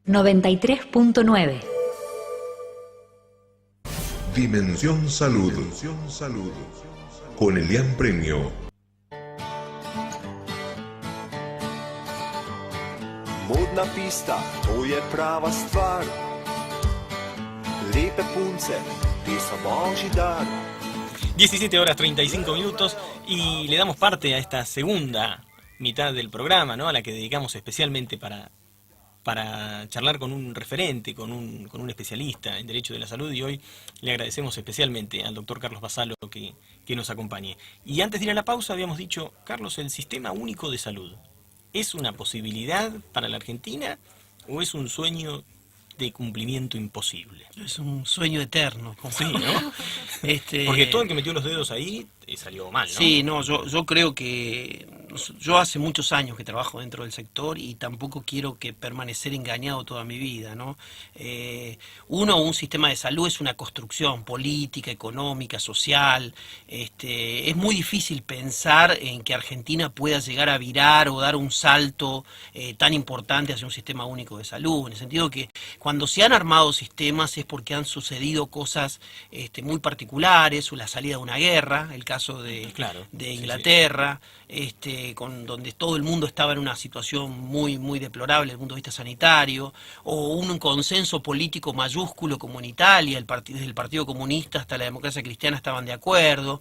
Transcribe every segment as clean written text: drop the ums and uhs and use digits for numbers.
93.9. Dimensión Salud. Con Elian Premio. Modna pista, to je prava stvar. Lepe punce, ti so božji dar. 17 horas 35 minutos y le damos parte a esta segunda mitad del programa, ¿no? A la que dedicamos especialmente para charlar con un referente, con un especialista en Derecho de la Salud, y hoy le agradecemos especialmente al doctor Carlos Vassallo que nos acompañe. Y antes de ir a la pausa habíamos dicho, Carlos, ¿el Sistema Único de Salud es una posibilidad para la Argentina o es un sueño de cumplimiento imposible? Es un sueño eterno. Sí, ¿no? Porque todo el que metió los dedos ahí salió mal, ¿no? Sí, no, yo creo que... Yo hace muchos años que trabajo dentro del sector y tampoco quiero que permanecer engañado toda mi vida, ¿no? Un sistema de salud es una construcción política, económica, social. Es muy difícil pensar en que Argentina pueda llegar a virar o dar un salto tan importante hacia un sistema único de salud, en el sentido que cuando se han armado sistemas es porque han sucedido cosas muy particulares, o la salida de una guerra, el caso de Inglaterra, donde todo el mundo estaba en una situación muy, muy deplorable desde el punto de vista sanitario, o un consenso político mayúsculo como en Italia, desde el Partido Comunista hasta la democracia cristiana estaban de acuerdo.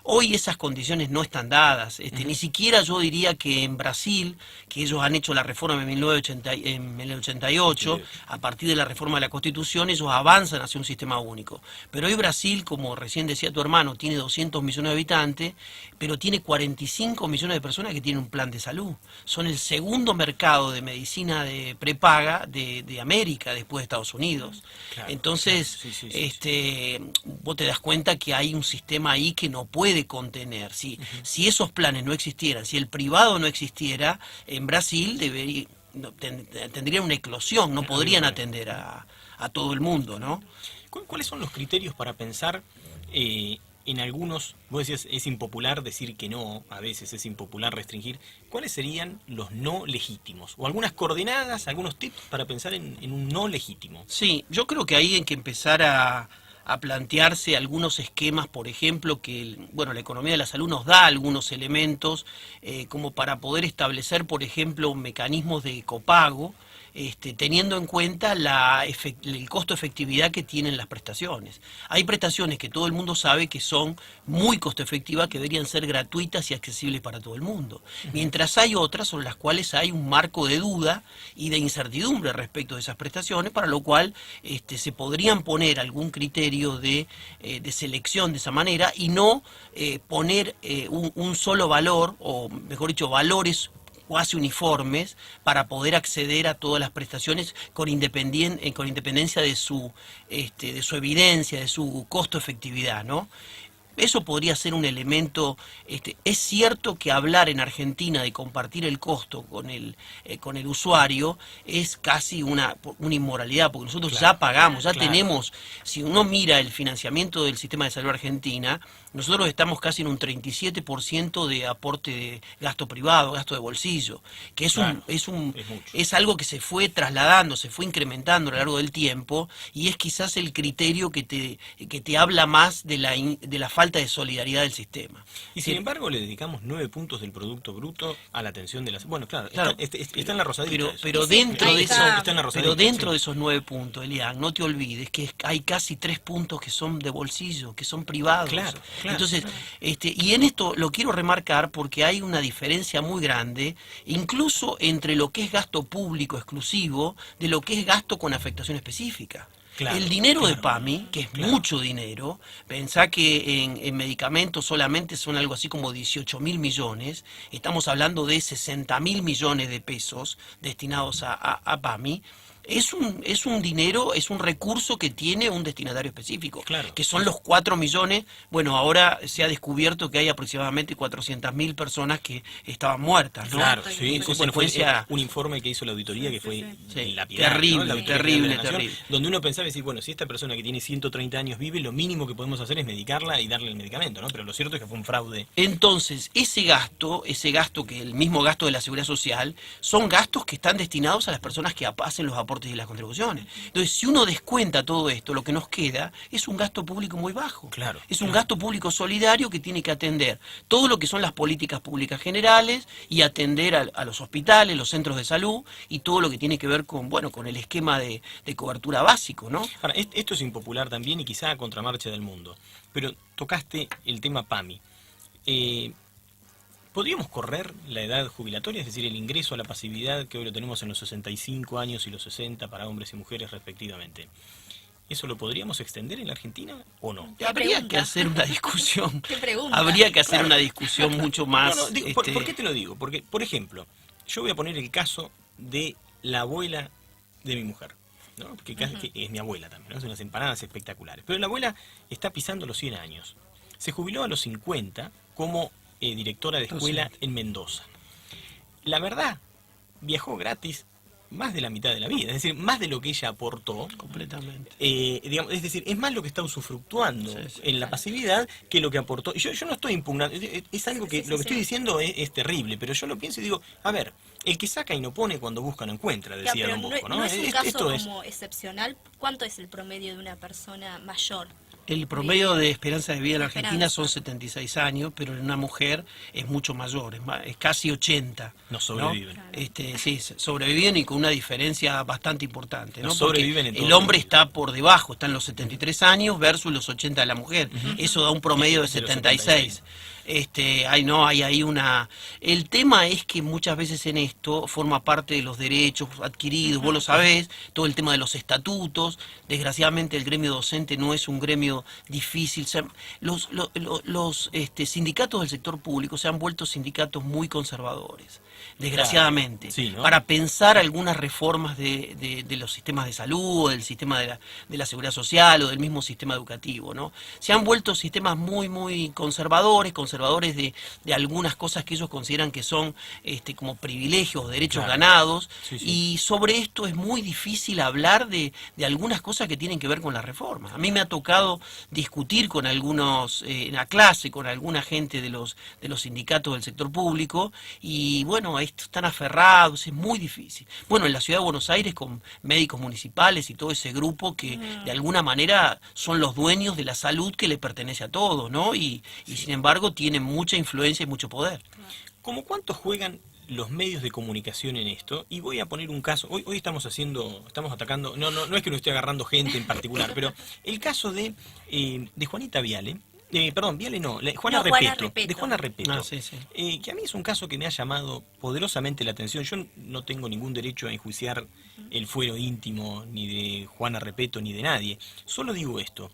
Hoy esas condiciones no están dadas, ni siquiera yo diría que en Brasil, que ellos han hecho la reforma en 1988, a partir de la reforma de la Constitución, ellos avanzan hacia un sistema único. Pero hoy Brasil, como recién decía tu hermano, tiene 200 millones de habitantes, pero tiene 45 millones de personas que tienen un plan de salud. Son el segundo mercado de medicina de prepaga de América, después de Estados Unidos. Entonces, vos te das cuenta que hay un sistema ahí que no puede contener. Si esos planes no existieran, si el privado no existiera, en Brasil tendrían una eclosión, no podrían atender a todo el mundo, ¿no? ¿Cuáles son los criterios para pensar en algunos? Vos decías, es impopular decir que no, a veces es impopular restringir. ¿Cuáles serían los no legítimos? O algunas coordenadas, algunos tips para pensar en un no legítimo. Sí, yo creo que ahí hay que empezar a plantearse algunos esquemas, por ejemplo, que la economía de la salud nos da algunos elementos como para poder establecer, por ejemplo, mecanismos de copago, teniendo en cuenta el costo-efectividad que tienen las prestaciones. Hay prestaciones que todo el mundo sabe que son muy costo-efectivas, que deberían ser gratuitas y accesibles para todo el mundo. Mientras hay otras sobre las cuales hay un marco de duda y de incertidumbre respecto de esas prestaciones, para lo cual se podrían poner algún criterio de selección de esa manera y no poner un solo valor, o mejor dicho, valores cuasi uniformes para poder acceder a todas las prestaciones con independencia de su evidencia, de su costo-efectividad, ¿no? Eso podría ser un elemento. Es cierto que hablar en Argentina de compartir el costo con el usuario es casi una inmoralidad, porque nosotros ya pagamos, tenemos. Si uno mira el financiamiento del sistema de salud argentina, nosotros estamos casi en un 37% de aporte de gasto privado, gasto de bolsillo, que es algo que se fue trasladando, se fue incrementando a lo largo del tiempo, y es quizás el criterio que te habla más de la falta de solidaridad del sistema. Y sin embargo le dedicamos 9 puntos del Producto Bruto a la atención de las... Bueno, claro. Está en la rosadita. Pero dentro de esos 9 puntos, Elian, no te olvides que hay casi 3 puntos que son de bolsillo, que son privados. Claro. Entonces, y en esto lo quiero remarcar porque hay una diferencia muy grande, incluso entre lo que es gasto público exclusivo de lo que es gasto con afectación específica. El dinero de PAMI, que es mucho dinero, pensá que en medicamentos solamente son algo así como 18.000 millones, estamos hablando de 60.000 millones de pesos destinados a PAMI. Es un dinero, es un recurso que tiene un destinatario específico, que son los 4 millones. Bueno, ahora se ha descubierto que hay aproximadamente 400.000 personas que estaban muertas, ¿no? Claro, sí. Bueno, fue un informe que hizo la auditoría que fue lapidar, terrible, ¿no? terrible. Donde uno pensaba decir, bueno, si esta persona que tiene 130 años vive, lo mínimo que podemos hacer es medicarla y darle el medicamento, ¿no? Pero lo cierto es que fue un fraude. Entonces, ese gasto que el mismo gasto de la Seguridad Social, son gastos que están destinados a las personas que hacen los aportes aportes y las contribuciones. Entonces, si uno descuenta todo esto, lo que nos queda es un gasto público muy bajo. Claro. Es un gasto público solidario que tiene que atender todo lo que son las políticas públicas generales y atender a los hospitales, los centros de salud y todo lo que tiene que ver con, bueno, con el esquema de cobertura básico, ¿no? Ahora, esto es impopular también y quizá a contramarcha del mundo, pero tocaste el tema PAMI. ¿Podríamos correr la edad jubilatoria, es decir, el ingreso a la pasividad que hoy lo tenemos en los 65 años y los 60 para hombres y mujeres respectivamente? ¿Eso lo podríamos extender en la Argentina o no? Habría que hacer una discusión. ¿Qué pregunta? Habría que hacer una discusión mucho más. No, digo, ¿por qué te lo digo? Porque, por ejemplo, yo voy a poner el caso de la abuela de mi mujer, ¿no? Que es mi abuela también, ¿no? Hace unas empanadas espectaculares. Pero la abuela está pisando los 100 años. Se jubiló a los 50 como directora de escuela en Mendoza. La verdad, viajó gratis más de la mitad de la vida, es decir, más de lo que ella aportó. Completamente. Digamos, es decir, es más lo que está usufructuando en la pasividad que lo que aportó. Y yo no estoy impugnando, es algo que lo que estoy diciendo es terrible, pero yo lo pienso y digo, a ver, el que saca y no pone, cuando busca no encuentra, decía Don Bosco, ¿no? No es un caso Esto como excepcional. ¿Cuánto es el promedio de una persona mayor? El promedio de esperanza de vida en la Esperanza. Argentina son 76 años, pero en una mujer es mucho mayor, es casi 80. No sobreviven. Sí, sobreviven y con una diferencia bastante importante, ¿no? No Porque sobreviven en todo el hombre está por debajo, está en los 73 años versus los 80 de la mujer. Eso da un promedio de De los 76. Hay ahí una... El tema es que muchas veces en esto forma parte de los derechos adquiridos, vos lo sabés, todo el tema de los estatutos. Desgraciadamente el gremio docente no es un gremio difícil. Los sindicatos del sector público se han vuelto sindicatos muy conservadores, desgraciadamente, sí, ¿no? para pensar algunas reformas de los sistemas de salud, o del sistema de la seguridad social o del mismo sistema educativo, ¿no? Se han vuelto sistemas muy, muy conservadores de algunas cosas que ellos consideran que son como privilegios, derechos ganados, y sobre esto es muy difícil hablar de algunas cosas que tienen que ver con la reforma. A mí me ha tocado discutir con algunos, en la clase, con alguna gente de los sindicatos del sector público, y bueno, están aferrados, es muy difícil. Bueno, en la ciudad de Buenos Aires con médicos municipales y todo ese grupo que de alguna manera son los dueños de la salud que le pertenece a todos, ¿no? Y sin embargo tienen mucha influencia y mucho poder. ¿Cómo cuánto juegan los medios de comunicación en esto? Y voy a poner un caso. Hoy estamos atacando, no es que no esté agarrando gente en particular, pero el caso de Juanita Viale. Viale no, Juana Repeto. De Juana Repeto. Que a mí es un caso que me ha llamado poderosamente la atención. Yo no tengo ningún derecho a enjuiciar el fuero íntimo ni de Juana Repeto ni de nadie. Solo digo esto.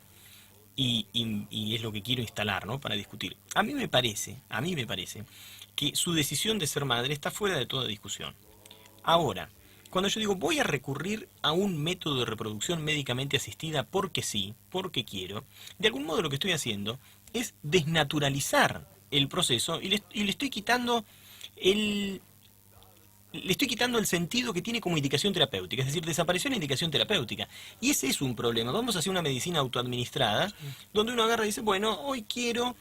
Y es lo que quiero instalar, ¿no? Para discutir. A mí me parece que su decisión de ser madre está fuera de toda discusión. Ahora, cuando yo digo voy a recurrir a un método de reproducción médicamente asistida porque sí, porque quiero, de algún modo lo que estoy haciendo es desnaturalizar el proceso y le estoy quitando el sentido que tiene como indicación terapéutica, es decir, desapareció la indicación terapéutica. Y ese es un problema. Vamos a hacer una medicina autoadministrada, donde uno agarra y dice, bueno, hoy quiero...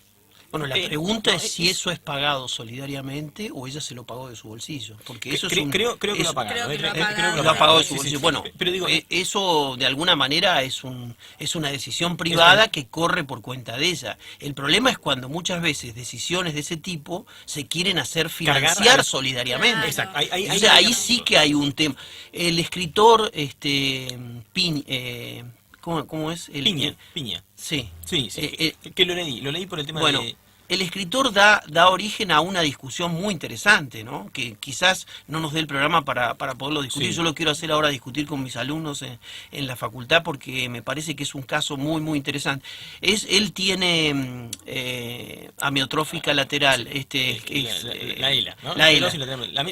Bueno, la pregunta es si eso es pagado solidariamente o ella se lo pagó de su bolsillo. Porque eso creo que lo ha pagado. Creo que lo ha pagado de su bolsillo. Bueno, pero digo, eso de alguna manera es una decisión privada que corre por cuenta de ella. El problema es cuando muchas veces decisiones de ese tipo se quieren hacer financiar solidariamente. Exacto. Ahí sí que hay un tema. El escritor ¿cómo es? Piña. Sí. Que lo leí por el tema de... El escritor da origen a una discusión muy interesante, ¿no? Que quizás no nos dé el programa para poderlo discutir. Yo lo quiero hacer ahora, discutir con mis alumnos en la facultad, porque me parece que es un caso muy, muy interesante. Él tiene amiotrófica lateral. La ELA, ¿no? La ELA.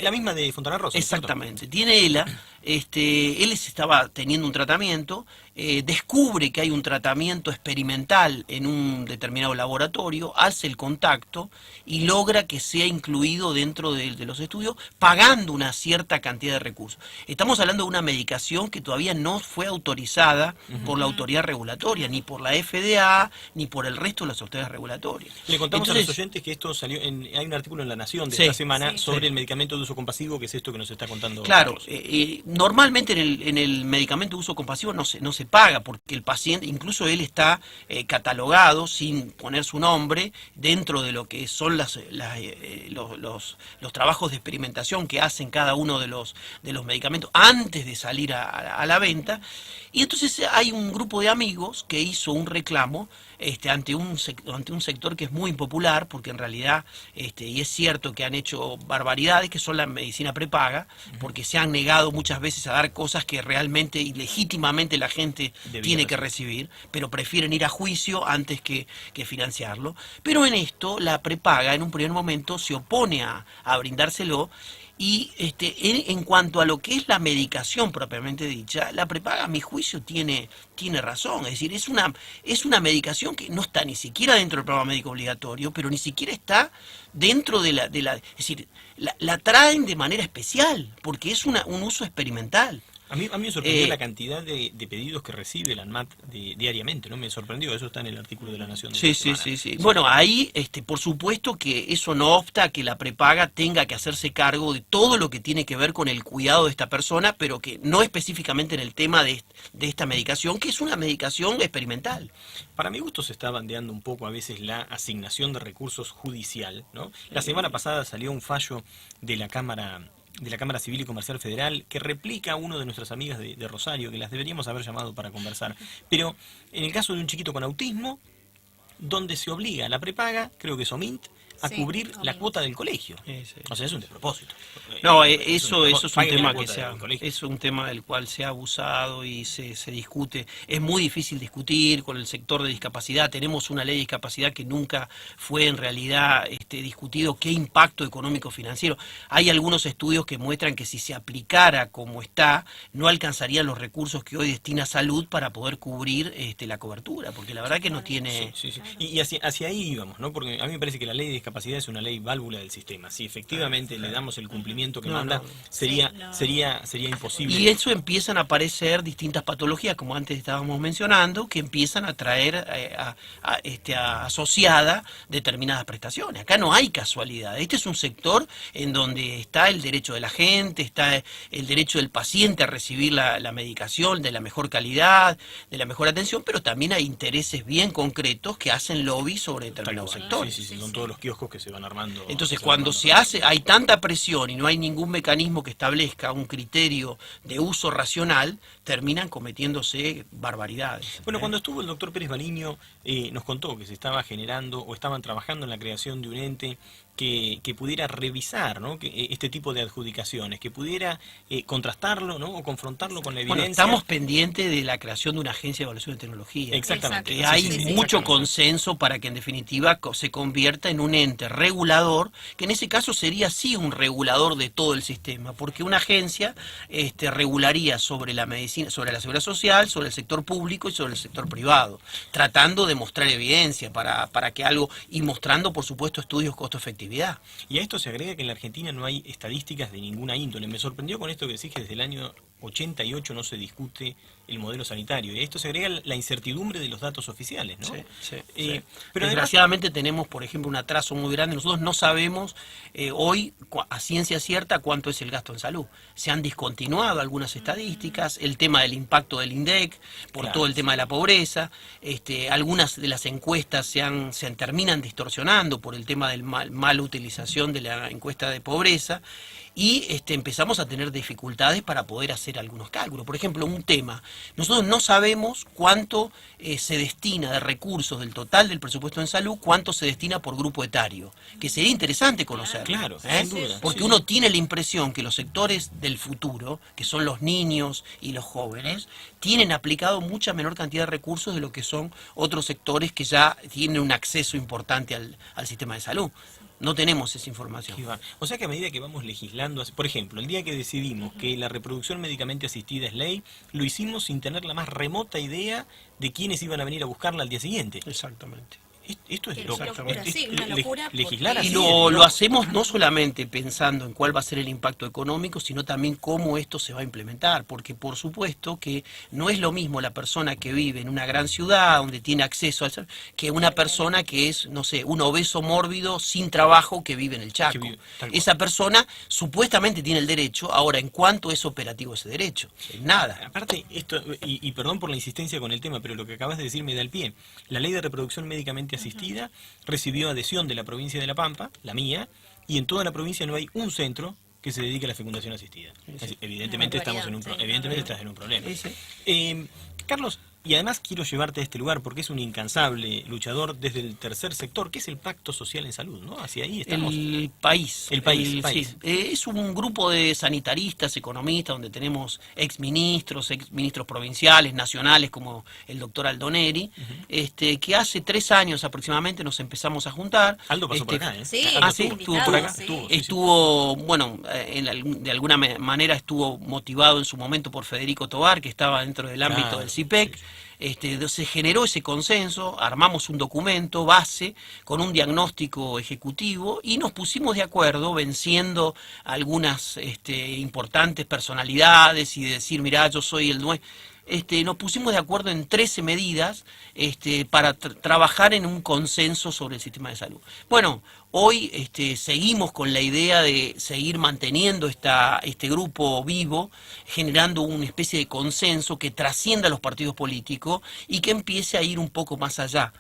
La misma de Fontana Rosa. Exactamente. Tiene ELA. Él estaba teniendo un tratamiento, descubre que hay un tratamiento experimental en un determinado laboratorio, hace el contacto y logra que sea incluido dentro de los estudios, pagando una cierta cantidad de recursos. Estamos hablando de una medicación que todavía no fue autorizada por la autoridad regulatoria, ni por la FDA, ni por el resto de las autoridades regulatorias. Le contamos a los oyentes que esto salió hay un artículo en La Nación de esta semana sobre el medicamento de uso compasivo, que es esto que nos está contando. Claro, Normalmente en el medicamento de uso compasivo no se paga porque el paciente, incluso él está catalogado sin poner su nombre dentro de lo que son los trabajos de experimentación que hacen cada uno de los medicamentos antes de salir a la venta. Y entonces hay un grupo de amigos que hizo un reclamo ante un sector que es muy impopular, porque en realidad, y es cierto que han hecho barbaridades, que son la medicina prepaga, porque se han negado muchas veces a dar cosas que realmente y legítimamente la gente tiene que recibir, pero prefieren ir a juicio antes que financiarlo. Pero en esto la prepaga en un primer momento se opone a brindárselo. Y en cuanto a lo que es la medicación propiamente dicha, la prepaga a mi juicio tiene razón. Es decir, es una medicación que no está ni siquiera dentro del programa médico obligatorio, pero ni siquiera está dentro de es decir, la traen de manera especial, porque es un uso experimental. A mí me sorprendió la cantidad de pedidos que recibe la ANMAT diariamente, ¿no? Me sorprendió, eso está en el artículo de La Nación. Sí. Bueno, ahí, por supuesto que eso no obsta a que la prepaga tenga que hacerse cargo de todo lo que tiene que ver con el cuidado de esta persona, pero que no específicamente en el tema de esta medicación, que es una medicación experimental. Para mi gusto se está bandeando un poco a veces la asignación de recursos judicial, ¿no? La semana pasada salió un fallo de la Cámara Civil y Comercial Federal que replica a uno de nuestras amigas de Rosario, que las deberíamos haber llamado para conversar. Pero en el caso de un chiquito con autismo, donde se obliga a la prepaga, creo que es OMINT, a cubrir la cuota del colegio. O sea, es un despropósito. No, eso es un tema es un tema del cual se ha abusado y se discute. Es muy difícil discutir con el sector de discapacidad. Tenemos una ley de discapacidad que nunca fue en realidad discutido qué impacto económico financiero. Hay algunos estudios que muestran que si se aplicara como está, no alcanzarían los recursos que hoy destina salud para poder cubrir la cobertura, porque la verdad que no tiene... Sí. Y hacia ahí íbamos, ¿no? Porque a mí me parece que la ley de discapacidad es una ley válvula del sistema. Si efectivamente le damos el cumplimiento que manda, sería imposible. Y eso empiezan a aparecer distintas patologías, como antes estábamos mencionando, que empiezan a traer asociada determinadas prestaciones. Acá no hay casualidad. Este es un sector en donde está el derecho de la gente, está el derecho del paciente a recibir la medicación de la mejor calidad, de la mejor atención, pero también hay intereses bien concretos que hacen lobby sobre determinados sectores. Sí, con todos los kioscos que se van armando. Entonces, cuando hay tanta presión y no hay ningún mecanismo que establezca un criterio de uso racional, terminan cometiéndose barbaridades. Bueno, cuando estuvo el doctor Pérez Baliño, nos contó que se estaba generando o estaban trabajando en la creación de un ente que pudiera revisar, ¿no? Este tipo de adjudicaciones, que pudiera contrastarlo, ¿no? O confrontarlo con la evidencia. Bueno, estamos pendientes de la creación de una agencia de evaluación de tecnología. Exactamente. Hay mucho consenso para que en definitiva se convierta en un ente regulador, que en ese caso sería sí un regulador de todo el sistema, porque una agencia regularía sobre la medicina, sobre la seguridad social, sobre el sector público y sobre el sector privado, tratando de mostrar evidencia para que algo, y mostrando por supuesto estudios costo-efectividad. Y a esto se agrega que en la Argentina no hay estadísticas de ninguna índole. Me sorprendió con esto que decís que desde el año 88 no se discute el modelo sanitario. Y a esto se agrega la incertidumbre de los datos oficiales, ¿no? Sí. Pero desgraciadamente tenemos, por ejemplo, un atraso muy grande. Nosotros no sabemos hoy a ciencia cierta cuánto es el gasto en salud. Se han discontinuado algunas estadísticas, el tema del impacto del INDEC, por todo el tema de la pobreza. Algunas de las encuestas se terminan distorsionando por el tema del mala utilización de la encuesta de pobreza. Y empezamos a tener dificultades para poder hacer algunos cálculos. Por ejemplo, un tema, nosotros no sabemos cuánto se destina de recursos del total del presupuesto en salud, cuánto se destina por grupo etario, que sería interesante conocer. Claro, sin duda. Porque uno tiene la impresión que los sectores del futuro, que son los niños y los jóvenes, tienen aplicado mucha menor cantidad de recursos de lo que son otros sectores que ya tienen un acceso importante al sistema de salud. No tenemos esa información. O sea que a medida que vamos legislando, por ejemplo, el día que decidimos que la reproducción médicamente asistida es ley, lo hicimos sin tener la más remota idea de quiénes iban a venir a buscarla al día siguiente. Exactamente. Esto es Qué loco. locura, sí, una locura, Legislar porque- así Y es lo hacemos no solamente pensando en cuál va a ser el impacto económico, sino también cómo esto se va a implementar, porque por supuesto que no es lo mismo la persona que vive en una gran ciudad, donde tiene acceso al que una persona que es, no sé, un obeso mórbido sin trabajo que vive en el Chaco. Que vive, tal cual. Esa persona supuestamente tiene el derecho, ahora en cuánto es operativo ese derecho, en nada. Aparte, esto, y perdón por la insistencia con el tema, pero lo que acabas de decir me da el pie. La ley de reproducción médicamente asistida recibió adhesión de la provincia de La Pampa, la mía, y en toda la provincia no hay un centro que se dedique a la fecundación asistida. Es decir, evidentemente Una estamos barbaridad, sí, evidentemente una estás en un problema. Sí, sí. Carlos, y además quiero llevarte a este lugar porque es un incansable luchador desde el tercer sector, que es el Pacto Social en Salud, ¿no? Hacia ahí estamos. El país. El país, Sí. país. Es un grupo de sanitaristas, economistas, donde tenemos exministros provinciales, nacionales, como el doctor Aldoneri, que hace 3 años aproximadamente nos empezamos a juntar. Aldo pasó por acá, ¿eh? Sí, Aldo sí, estuvo por acá. sí. Estuvo, bueno, de alguna manera estuvo motivado en su momento por Federico Tobar, que estaba dentro del ámbito Claro, del CIPEC. Se generó ese consenso, armamos un documento base con un diagnóstico ejecutivo y nos pusimos de acuerdo, venciendo algunas importantes personalidades y de decir, mirá, yo soy el dueño. Nos pusimos de acuerdo en 13 medidas para trabajar en un consenso sobre el sistema de salud. Bueno, hoy seguimos con la idea de seguir manteniendo este grupo vivo, generando una especie de consenso que trascienda a los partidos políticos y que empiece a ir un poco más allá.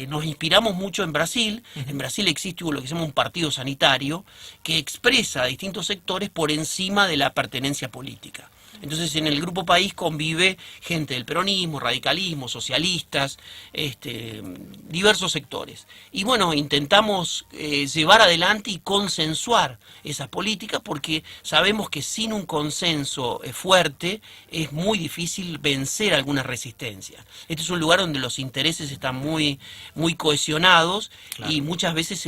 Nos inspiramos mucho en Brasil. En Brasil existe lo que se llama un partido sanitario que expresa a distintos sectores por encima de la pertenencia política. Entonces en el Grupo País convive gente del peronismo, radicalismo, socialistas, diversos sectores. Y bueno, intentamos llevar adelante y consensuar esas políticas porque sabemos que sin un consenso fuerte es muy difícil vencer alguna resistencia. Este es un lugar donde los intereses están muy, muy cohesionados. Claro. Y muchas veces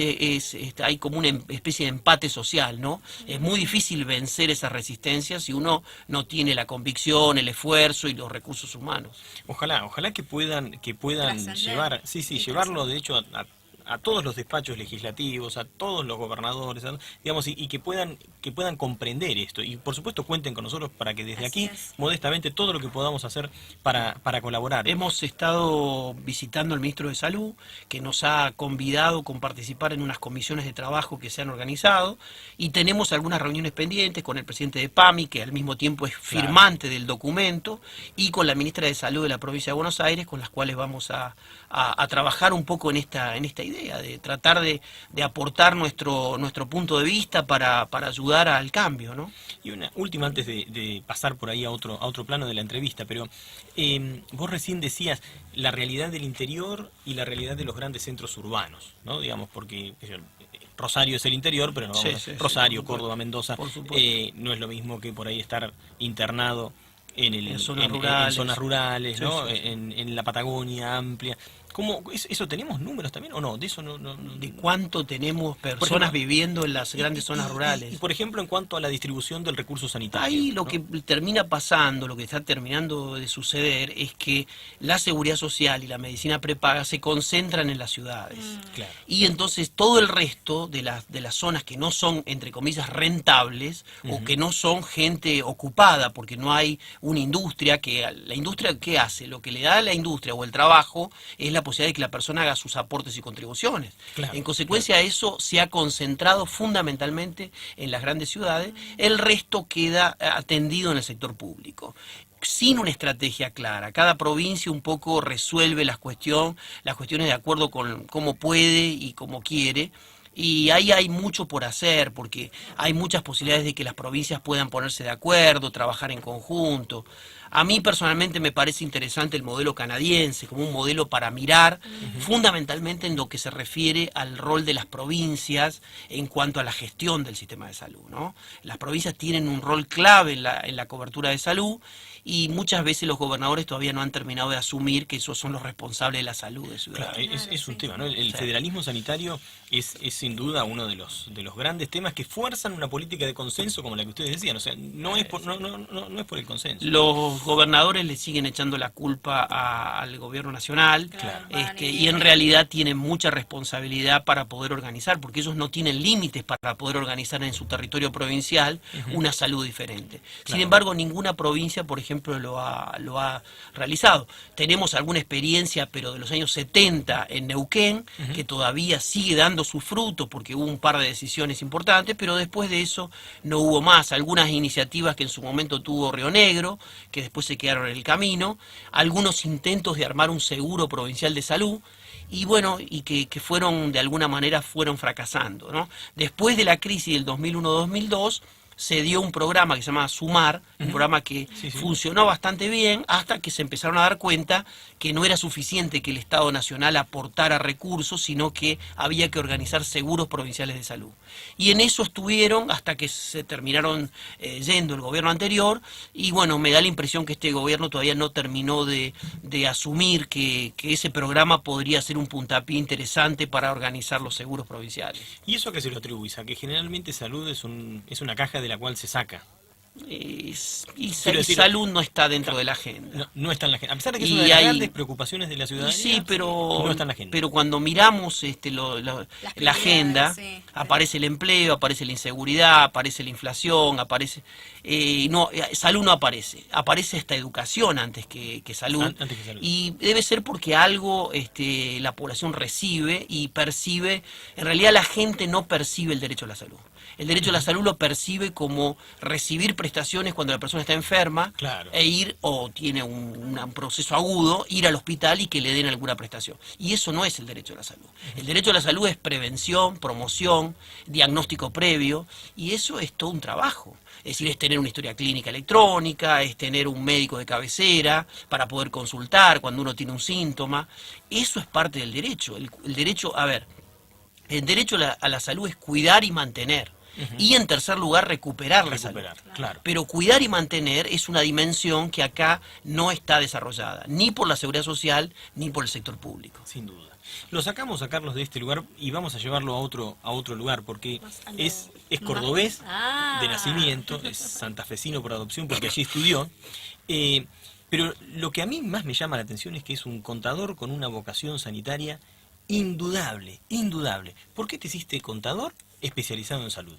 hay como una especie de empate social, ¿no? Es muy difícil vencer esas resistencias si uno no tiene la convicción, el esfuerzo y los recursos humanos. Ojalá que puedan llevar, llevarlo de hecho a todos los despachos legislativos, a todos los gobernadores, digamos, y que puedan comprender esto. Y por supuesto cuenten con nosotros para que desde aquí, modestamente, todo lo que podamos hacer para colaborar. Hemos estado visitando al ministro de Salud, que nos ha convidado con participar en unas comisiones de trabajo que se han organizado, y tenemos algunas reuniones pendientes con el presidente de PAMI, que al mismo tiempo es firmante del documento, y con la ministra de Salud de la provincia de Buenos Aires, con las cuales vamos a trabajar un poco en esta idea de tratar de aportar nuestro punto de vista para ayudar al cambio, ¿no? Y una última antes de pasar por ahí a otro plano de la entrevista, pero vos recién decías la realidad del interior y la realidad de los grandes centros urbanos, ¿no? Digamos, porque Rosario es el interior, pero no vamos Rosario, Córdoba, Mendoza, no es lo mismo que por ahí estar internado en zonas rurales, ¿no? En la Patagonia amplia. ¿Cómo, eso tenemos números también o no? De eso no. ¿De cuánto tenemos personas viviendo en las grandes zonas rurales? Y por ejemplo, en cuanto a la distribución del recurso sanitario. Ahí lo que termina pasando, lo que está terminando de suceder, es que la seguridad social y la medicina prepaga se concentran en las ciudades. Claro. Y entonces todo el resto de las zonas que no son, entre comillas, rentables, o que no son gente ocupada, porque no hay una industria la industria, ¿qué hace? Lo que le da a la industria o el trabajo es la posibilidad de que la persona haga sus aportes y contribuciones. Claro, en consecuencia, eso se ha concentrado fundamentalmente en las grandes ciudades, el resto queda atendido en el sector público. Sin una estrategia clara, cada provincia un poco resuelve las cuestiones de acuerdo con cómo puede y cómo quiere. Y ahí hay mucho por hacer, porque hay muchas posibilidades de que las provincias puedan ponerse de acuerdo, trabajar en conjunto. A mí personalmente me parece interesante el modelo canadiense, como un modelo para mirar fundamentalmente en lo que se refiere al rol de las provincias en cuanto a la gestión del sistema de salud, ¿no? Las provincias tienen un rol clave en la cobertura de salud y muchas veces los gobernadores todavía no han terminado de asumir que esos son los responsables de la salud de su ciudad. Claro, es un tema, ¿no? El federalismo sanitario es sin duda uno de los grandes temas que fuerzan una política de consenso como la que ustedes decían. O sea, no es por el consenso. Los gobernadores le siguen echando la culpa al gobierno nacional, Claro. y en realidad tienen mucha responsabilidad para poder organizar, porque ellos no tienen límites para poder organizar en su territorio provincial una salud diferente. Sin embargo, ninguna provincia, por ejemplo, lo ha realizado. Tenemos alguna experiencia, pero de los años 70 en Neuquén, que todavía sigue dando sus frutos, porque hubo un par de decisiones importantes, pero después de eso no hubo más. Algunas iniciativas que en su momento tuvo Río Negro, que después se quedaron en el camino, algunos intentos de armar un seguro provincial de salud, y bueno, y que fueron, de alguna manera, fueron fracasando, ¿no? Después de la crisis del 2001-2002, se dio un programa que se llama Sumar, un programa que funcionó bastante bien, hasta que se empezaron a dar cuenta que no era suficiente que el Estado Nacional aportara recursos, sino que había que organizar seguros provinciales de salud. Y en eso estuvieron hasta que se terminaron yendo el gobierno anterior, y bueno, me da la impresión que este gobierno todavía no terminó de asumir que ese programa podría ser un puntapié interesante para organizar los seguros provinciales. ¿Y eso a qué se lo atribuís? A que generalmente salud es una caja de la cual se saca. Y Quiero decir, salud no está dentro de la agenda. No está en la agenda. A pesar de que es Y una de las hay- grandes preocupaciones de la ciudadanía, Sí, pero, no está en la agenda. pero cuando miramos la agenda, sí. aparece el empleo, aparece la inseguridad, aparece la inflación, aparece... salud no aparece. Aparece esta educación antes que salud. Antes que salud. Y debe ser porque algo la población recibe y percibe... En realidad la gente no percibe el derecho a la salud. El derecho a la salud lo percibe como recibir prestaciones cuando la persona está enferma, Claro. e ir, o tiene un proceso agudo, ir al hospital y que le den alguna prestación. Y eso no es el derecho a la salud. El derecho a la salud es prevención, promoción, diagnóstico previo, y eso es todo un trabajo. Es decir, es tener una historia clínica electrónica, es tener un médico de cabecera para poder consultar cuando uno tiene un síntoma. Eso es parte del derecho. El derecho, el derecho a la salud es cuidar y mantener. Y en tercer lugar, recuperar la salud. Claro. Pero cuidar y mantener es una dimensión que acá no está desarrollada, ni por la seguridad social, ni por el sector público. Sin duda. Lo sacamos a Carlos de este lugar y vamos a llevarlo a otro lugar, porque es cordobés de nacimiento, es santafesino por adopción, porque allí estudió. Pero lo que a mí más me llama la atención es que es un contador con una vocación sanitaria indudable, indudable. ¿Por qué te hiciste contador especializado en salud?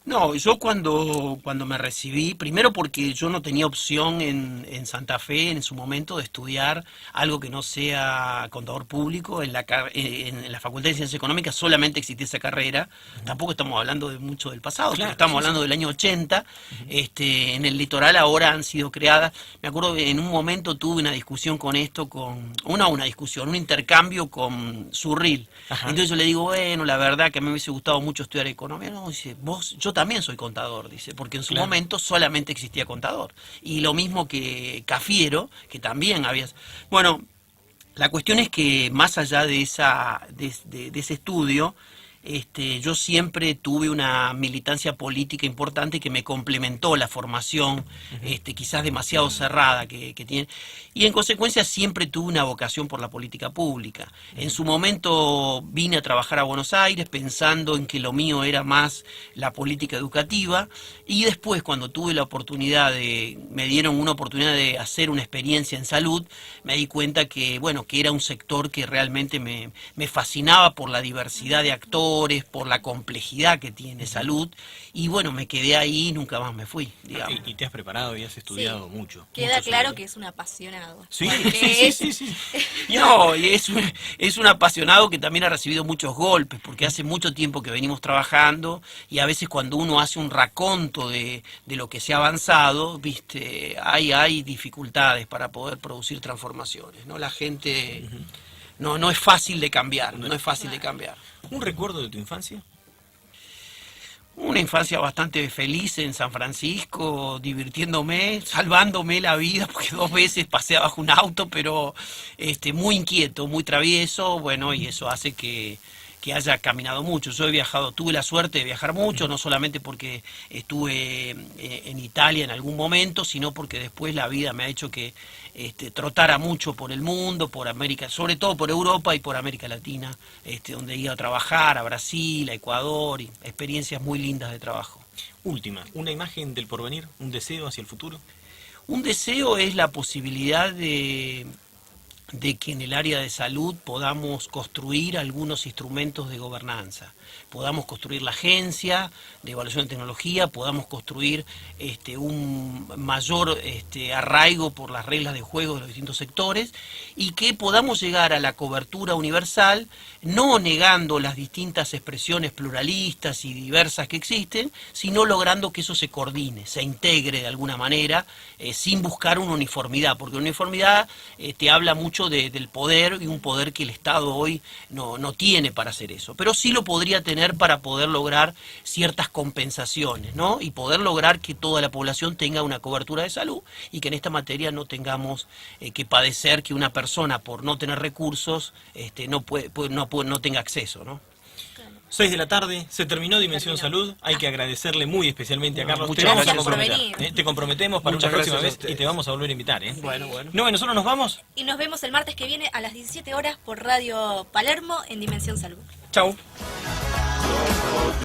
No, yo cuando me recibí, primero porque yo no tenía opción en Santa Fe en su momento de estudiar algo que no sea contador público. En la Facultad de Ciencias Económicas solamente existía esa carrera. Tampoco estamos hablando de mucho del pasado, Claro, pero estamos hablando del año 80. En el litoral ahora han sido creadas. Me acuerdo que en un momento tuve una discusión con esto, un intercambio con Surril. Ajá. Entonces yo le digo, bueno, la verdad que a mí me hubiese gustado mucho estudiar economía. No, dice, yo también soy contador, dice, porque en su momento solamente existía contador. Y lo mismo que Cafiero, que también había... Bueno, la cuestión es que más allá de ese estudio, yo siempre tuve una militancia política importante que me complementó la formación, quizás demasiado cerrada que tiene, y en consecuencia siempre tuve una vocación por la política pública. En su momento vine a trabajar a Buenos Aires pensando en que lo mío era más la política educativa, y después cuando tuve la oportunidad me dieron una oportunidad de hacer una experiencia en salud, me di cuenta que, bueno, que era un sector que realmente me fascinaba por la diversidad de actores, por la complejidad que tiene salud, y bueno, me quedé ahí y nunca más me fui, digamos. Y te has preparado y has estudiado mucho. Queda mucho claro sobre- que es un apasionado. Sí, Porque sí. No, y es un apasionado que también ha recibido muchos golpes, porque hace mucho tiempo que venimos trabajando, y a veces cuando uno hace un raconto de lo que se ha avanzado, viste, hay dificultades para poder producir transformaciones, ¿no? La gente no es fácil de cambiar, no es fácil de cambiar. ¿Un recuerdo de tu infancia? Una infancia bastante feliz en San Francisco, divirtiéndome, salvándome la vida, porque 2 veces pasé abajo un auto, pero muy inquieto, muy travieso, bueno, y eso hace que que haya caminado mucho. Yo he viajado, tuve la suerte de viajar mucho, no solamente porque estuve en Italia en algún momento, sino porque después la vida me ha hecho que trotara mucho por el mundo, por América, sobre todo por Europa y por América Latina, donde he ido a trabajar, a Brasil, a Ecuador, y experiencias muy lindas de trabajo. Última, una imagen del porvenir, un deseo hacia el futuro. Un deseo es la posibilidad de que en el área de salud podamos construir algunos instrumentos de gobernanza, podamos construir la agencia de evaluación de tecnología, podamos construir un mayor arraigo por las reglas de juego de los distintos sectores y que podamos llegar a la cobertura universal, no negando las distintas expresiones pluralistas y diversas que existen, sino logrando que eso se coordine, se integre de alguna manera, sin buscar una uniformidad, porque la uniformidad te habla mucho del poder, y un poder que el Estado hoy no tiene para hacer eso, pero sí lo podría tener para poder lograr ciertas compensaciones, ¿no? Y poder lograr que toda la población tenga una cobertura de salud y que en esta materia no tengamos que padecer que una persona por no tener recursos no tenga acceso, ¿no? 6 de la tarde, se terminó Dimensión Salud. Hay que agradecerle muy especialmente a Carlos. Muchas Te vamos a gracias por comprometer. venir. Te comprometemos para Muchas una próxima gracias a vez y ustedes. te vamos a volver a invitar. Bueno. No, nosotros nos vamos. Y nos vemos el martes que viene a las 17 horas por Radio Palermo en Dimensión Salud. Chau.